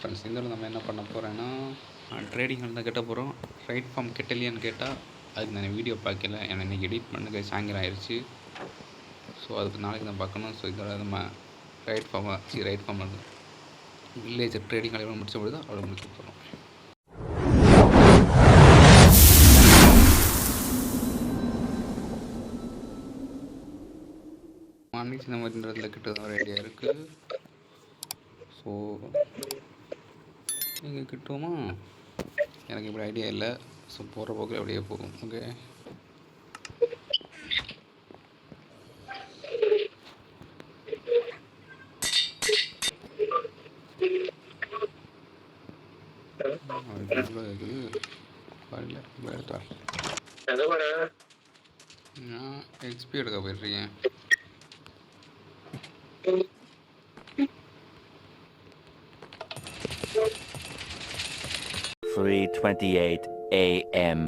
Friends இந்த நம்ம என்ன பண்ண போகிறேன்னா ட்ரேடிங் தான் கட்ட போகிறோம். ரைட் ஃபார்ம் கெட்டலையான்னு கேட்டால் அதுக்கு நான் வீடியோ பார்க்கல, ஏன்னா இன்றைக்கி எடிட் பண்ண சாயங்காலம் ஆயிடுச்சு. ஸோ அதுக்கு நாளைக்கு தான் பார்க்கணும். ஸோ இதோட நம்ம ரைட் ஃபார்ம் வந்து வில்லேஜ் ட்ரேடிங் எவ்வளோ முடிச்ச போது தான் அவ்வளோ முடிச்சு போகிறோம். மார்னிங் இந்த மாதிரி இடத்துல கிட்ட தான் ஒரு ஐடியா இருக்குது. ஸோ நீங்கள் கிட்டுவோமா? எனக்கு இப்படி ஐடியா இல்லை. ஸோ போகிற போக்கில் அப்படியே போகும். ஓகே, நான் எக்ஸ்பி எடுக்க போயிட்டுருக்கேன். 3:28 a.m.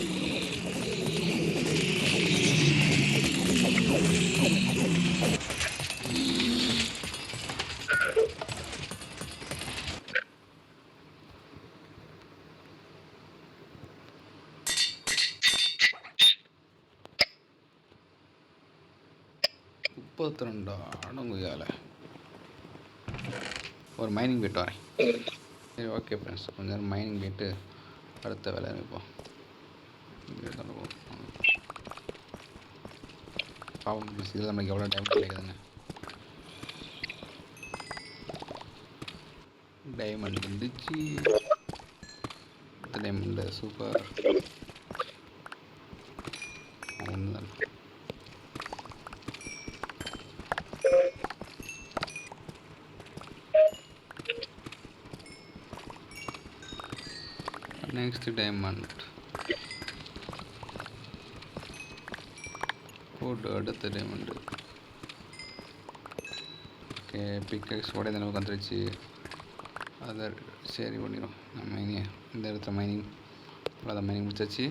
அடங்குயால ஒரு மைனிங் போய்ட்டு வரேன். சரி, ஓகே ஃப்ரெண்ட்ஸ், கொஞ்ச நேரம் மைனிங் போய்ட்டு அடுத்த வேலை இருப்போம். பாவம், இதில் நமக்கு எவ்வளோ டைம் கிடைக்குதுங்க. டைமண்ட் வந்துச்சு. Diamond super. ஒன்று next diamond போட்டு அடுத்த டைமண்ட். ஓகே, பிக்கெக்ஸ் உடைய நமக்கு வந்துருச்சு. அதை சரி பண்ணிடும். நம்ம மைனிங் இந்த இடத்துல மைனிங் அதை மைனிங் முடிச்சாச்சு.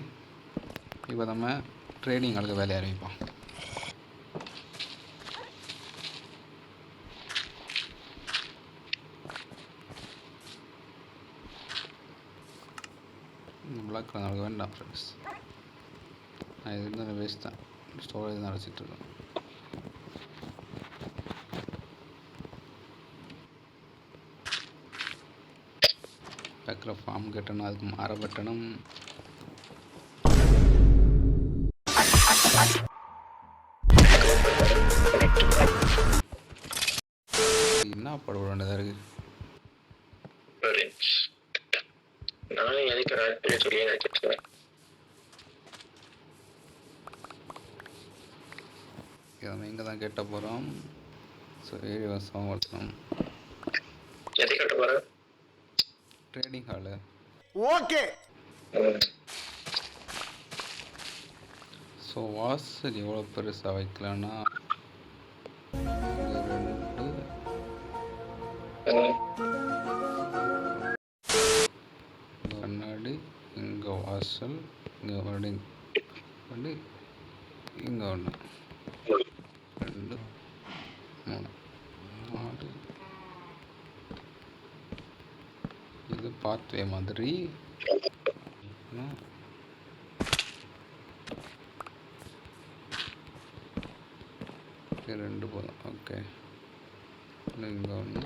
இப்போ நம்ம ட்ரேடிங் அடுத்த வேலையை ஆரம்பிப்போம். பிளாக் நமக்கு வேண்டாம் ஃப்ரெண்ட்ஸ். நான் இது இருந்தால் வேஸ்ட் தான். ஸ்டோரேஜ் தான் அடைச்சிட்ருக்கேன். பேக்கில் ஃபார்ம் கட்டணும், அதுக்கு மாற கட்டணும். என்ன பட வேண்டியதாக இருக்குது. நம்ம இங்கே தான் கட்ட போகிறோம். ஸோ ஏரியா சமர்த்தனம் எதை கட்ட போகிற? Trading hall. ஓகே. ஸோ வாசல் எவ்வளோ பெருசாக வைக்கலான்னா கண்ணாடி, இங்கே வாசல், இங்கே மறுபடியும் வந்து இங்கே ஒன்று, 2, 3, 4. இது பாத்வே மாதிரி. இது 2 போதும். ஓகே, இங்கே ஒன்று,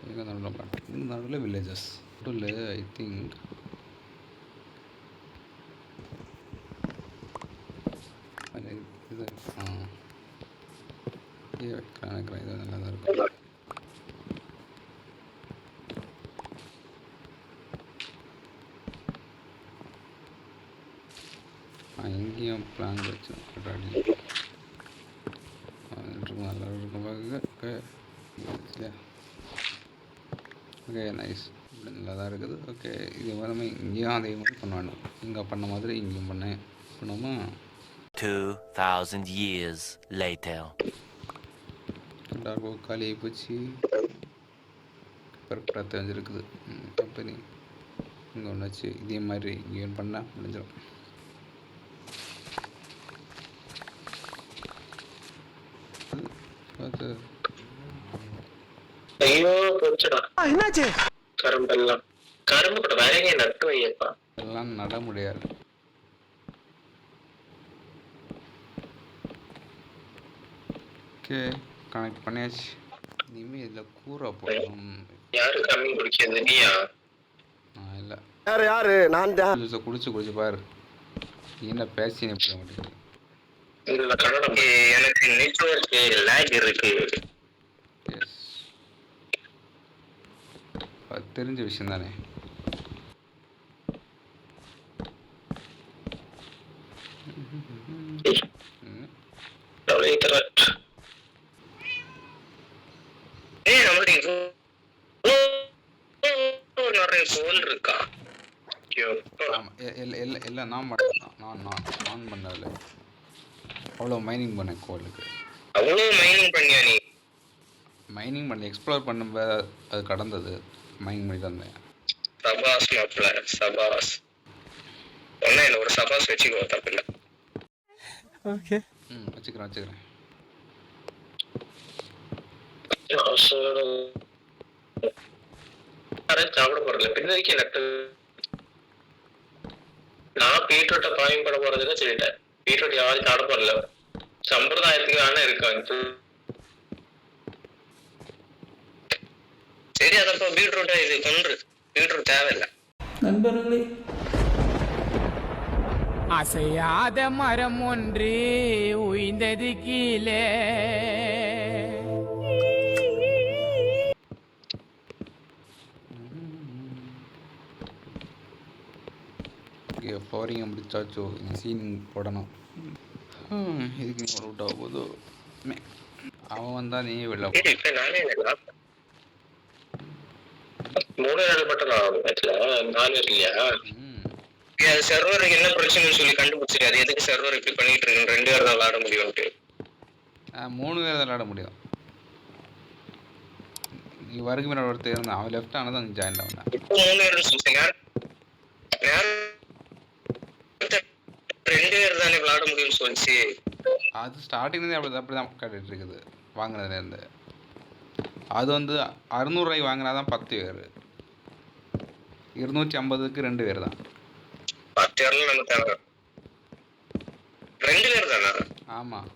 இங்கே நடுவில் வில்லேஜஸ் நடுவில் ஐ திங்க் இது வைக்கலாம் நினைக்கிறேன். இது நல்லா தான் இருக்கும். இங்கேயும் பிளான் வச்சு நல்லா இருக்கும் பார்க்க. Okay, nice. இப்படி நல்லா தான் இருக்குது. ஓகே, இது மாதிரி இங்கேயும் அதே மாதிரி பண்ணுவாங்க. இங்கே பண்ண மாதிரி இங்கேயும் பண்ணுவோமா? 2000 years later. எல்லாருக்கும் காலியாகி போச்சு. கரெக்டாக தெரிஞ்சிருக்குது கம்பெனி. இங்கே ஒன்று வச்சு இதே மாதிரி இங்கேயும் பண்ணால் முடிஞ்சிடும். எங்கே ஐயோ போச்சுடா. என்னாச்சு? கரும்பெல்லாம் கரும்பு கூட வேற எங்க நட்டு வையப்பா. எல்லாம் நட முடியாது. ஓகே, கனெக்ட் பண்ணியாச்சு. இனிமேல் இதில் கூரை போடணும். யாரு கம்மி குடிக்கிறது, நீயா? நான் இல்லை, யாரு? நான் தான். ஜூஸை குடிச்சு பாரு. என்ன பேசினே போட மாட்டேங்குது. இதுல கன்னடம் எனக்கு நெட்வொர்க் லேக் இருக்கு. எஸ், அது தெரிஞ்ச விஷயம் தானே. நிறைய கோல் இருக்கா? எல்லாம் நான் மட்டும் நான் பண்ணல. அவ்வளோ மைனிங் பண்ணேன் கோலுக்கு. அவ்வளோ மைனிங் பண்ணியா நீ? மைனிங் பண்ணி எக்ஸ்ப்ளோர் பண்ணும்போது அது கடந்தது. மைனிங் பண்ணி தந்தேன். சபாஸ் மாப்ள, சபாஸ். ஒன்னும் இல்லை, ஒரு சபாஸ் வச்சுக்கோ, தப்பில்லை. ஓகே, வச்சுக்கிறேன். சாப்பிட போறல பின்னாடிக்கு நட்டு. நான் பீட்ரூட்டை பாயம் பண்ண போறதுன்னு சொல்லிட்டேன். பீட்ரூட் யாரும் சாப்பிட போறல, சம்பிரதாயத்துக்கு ஆனா இருக்காங்க. சரி, அதப்போ பீட்ரூட்டை இது கொன்று. பீட்ரூட் தேவையில்லை. நண்பர்களே, அசையாத மரம் ஒன்று உய்ந்தது கீழே. ஃப்ளோரிங்கை முடிச்சாச்சோ, சீனிங் போடணும். இதுக்கு நீ அவுட் ஆக போதோ. அவன் வந்தா நீ வெளில இப்ப நானே 3 நாள் மட்டும் ஆகும். 4 இல்லையா? சர்வருக்கு என்ன பிரச்சனைன்னு சொல்லி கண்டுபிடிச்சிரு. அது எதுக்கு சர்வர் இப்படி பண்ணிட்டு இருக்கு? 2 பேர் தான் விளாட முடியும்ட்டு. 3 பேர் தான் விளாட முடியும். நீ வரைக்கும் மேலே ஒருத்தர் இருந்தான், அவன் லெஃப்ட் ஆனதான் நீ ஜாயின் ஆகுனா. இப்போ 3 பேர் சொல்லுங்க. 2 பேர் தானே விளாட முடியும்னு சொல்லிச்சு. அது ஸ்டார்டிங்லேருந்து அப்படிதான் கேட்டுட்டு இருக்குது. வாங்கினதுலேருந்து அது வந்து 600 ரூபாய்க்கு வாங்கினா தான் 10 பேர், 250க்கு 2 பேர் தான். 10 பேர்ல நம்ம தேவை 2 பேர் தானா? ஆமாம்,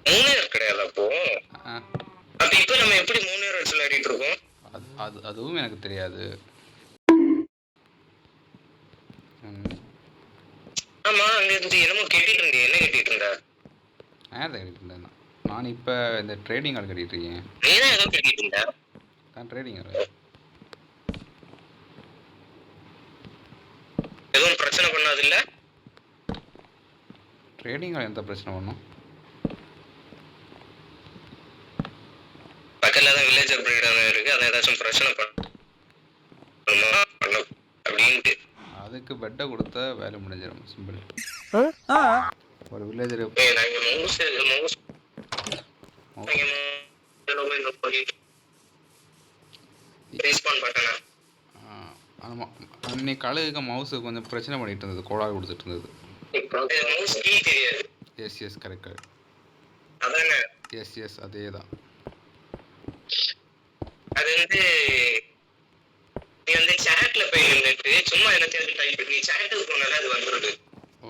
3 பேர் கிடையாது. அப்போ அப்ப இப்போ நம்ம எப்படி 3 பேர் வச்சு விளையாடிட்டு இருக்கோம்? அதுவும் எனக்கு தெரியாது. ஆமா, அங்க இருந்து என்னமோ கேட்டுட்டு இருந்தேன். என்ன கேட்டுட்டு இருந்த? கேட்டுட்டு இருந்தேன். நான் இப்போ இந்த ட்ரேடிங் கார்டு கட்டிட்டு இருக்கேன். நீதான் ஏதோ கேட்டுட்டு இருந்த. நான் ட்ரேடிங் எதுவும் பிரச்சனை பண்ணாது இல்ல? ட்ரேடிங் கார்டு எந்த பிரச்சனை பண்ணும்? பக்கத்துல தான் வில்லேஜர் பிரீடான இருக்கு. அதை ஏதாச்சும் பிரச்சனை பண்ணுமா அப்படின்ட்டு. அதுக்கு பெட்டை கொடுத்தா வேலை முடிஞ்சிடும். சிம்பிள். ஒரு வில்லேஜர் ஆமாம், அன்னைக்கு காலேஜுக்கு மவுஸு கொஞ்சம் பிரச்சனை பண்ணிட்டு இருந்தது, கோளாறு கொடுத்துட்டு இருந்தது. Yes correct. எஸ் அதே தான். அது வந்து நீ வந்து சாட்ல போய் நின்னுட்டு சும்மா எல்லாத்தையும் டைப் பண்ணி சாட்டுக்கு போனால அது வந்துருது. ஓ,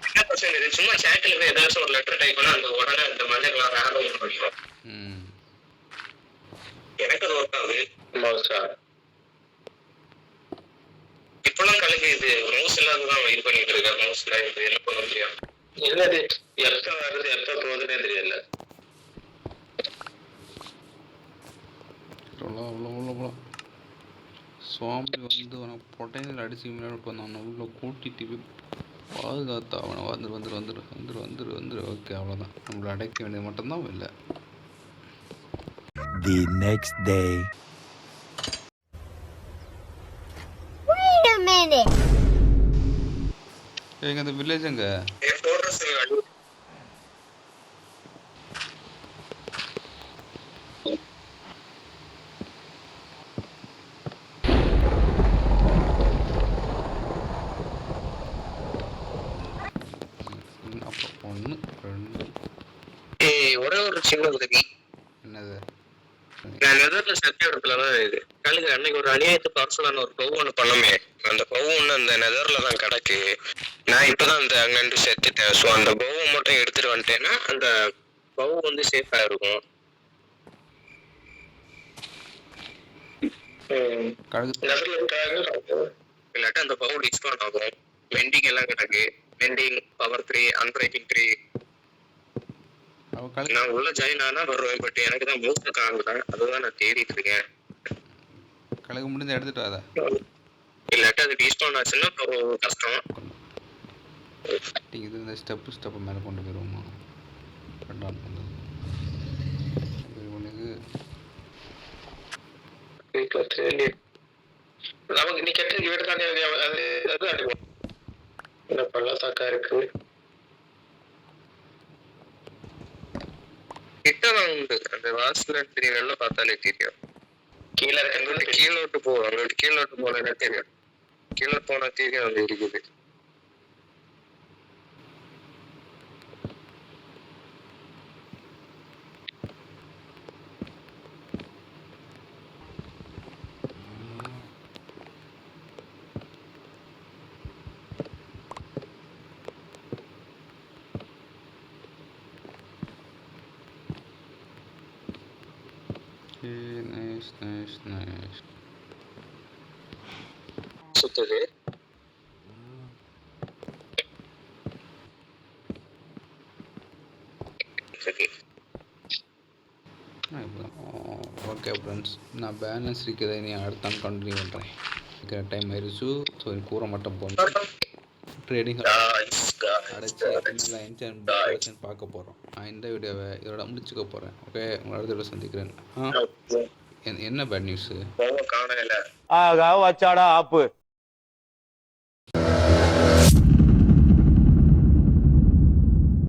என்ன பிரச்சனை? சும்மா சாட்ல போய் ஏதாச்சும் ஒரு லெட்டர் டைப் பண்ணா அந்த உடனே அந்த மண்டை கிளாஸ் ஆரம்பிக்க முடியும். எனக்கு அது ஒர்க் ஆகுது. மவுஸா இப்பெல்லாம் கலக்கு இது மவுஸ் இல்லாததான் இது பண்ணிட்டு இருக்கேன். மவுஸ்ல இது என்ன பண்ண முடியும்? என்னது எப்ப வருது எப்ப போகுதுன்னே தெரியல. அவ்வளோ சுவாமி வந்து அவனை பொட்டையில் அடிச்சு முன்னாடி வந்தான். உள்ள கூட்டிட்டு போய் பாதுகாத்தா அவனை வந்துரு. ஓகே, அவ்வளோதான். நம்மளை அடைக்க வேண்டியது மட்டும்தான் இல்லை. The next day. Wait a minute. எங்க அந்த வில்லேஜ் எங்க? ஒரே ஒரு சின்ன உதவி. என்னது? நான் நெதர்ல சத்திய இடத்துலதான் இது கழுகு அன்னைக்கு ஒரு அநியாயத்து பார்சலான ஒரு பவு ஒண்ணு பண்ணமே. அந்த பவு ஒண்ணு அந்த நெதர்ல தான் கிடக்கு. நான் இப்பதான் அந்த அங்கண்டு சேர்த்துட்டேன். ஸோ அந்த பவு மட்டும் எடுத்துட்டு வந்துட்டேன்னா அந்த பவு வந்து சேஃபா இருக்கும். நெதர்ல இருக்காங்க இல்லாட்டி அந்த பவு டிஸ்கவுண்ட் ஆகும். வெண்டிங் எல்லாம் கிடக்கு. Vending, power 3, unbreaking 3. நான் உள்ள ஜாயின் ஆனா வருவேன். பட் எனக்கு தான் மூத்த காங்குதான், அதுதான் நான் தேடிட்டு இருக்கேன். கழுகு முடிஞ்ச எடுத்துட்டு வாதா. இல்லாட்டி அது டிஸ்கவுண்ட் ஆச்சுன்னா கஷ்டம். இது இந்த ஸ்டெப்பு மேலே கொண்டு போயிடுவோமா? ரெண்டாம் நமக்கு நீ கெட்ட வீடு தானே அது அடிவோம். என்ன பள்ளத்தாக்கா இருக்கு கிட்டதான் உண்டு. அந்த வாசல தெரியும், பார்த்தாலே தெரியும். கீழே இருக்க கீழோட்டு போவோம். அங்கிட்டு கீழோட்டு போனா தெரியும். கீழே போனா தெரியும் அங்க இருக்குது. Nice. சுத்துது. ஓகே ஃப்ரெண்ட்ஸ், நான் பேலன்ஸ் இருக்கிறத நீ அடுத்த கண்டினியூ பண்ணுறேன். இருக்கிற டைம் ஆயிடுச்சு. ஸோ கூரை மட்டும் போகணும். ட்ரேடிங் அடைச்சி என்ஜாய் பார்க்க போகிறோம். நான் இந்த வீடியோவை இதோட முடிச்சுக்க போகிறேன். ஓகே, உங்களை அடுத்த வீடியோ சந்திக்கிறேன். என்ன பேட் நியூஸு? காணல. ஆகா வச்சாடா ஆப்பு.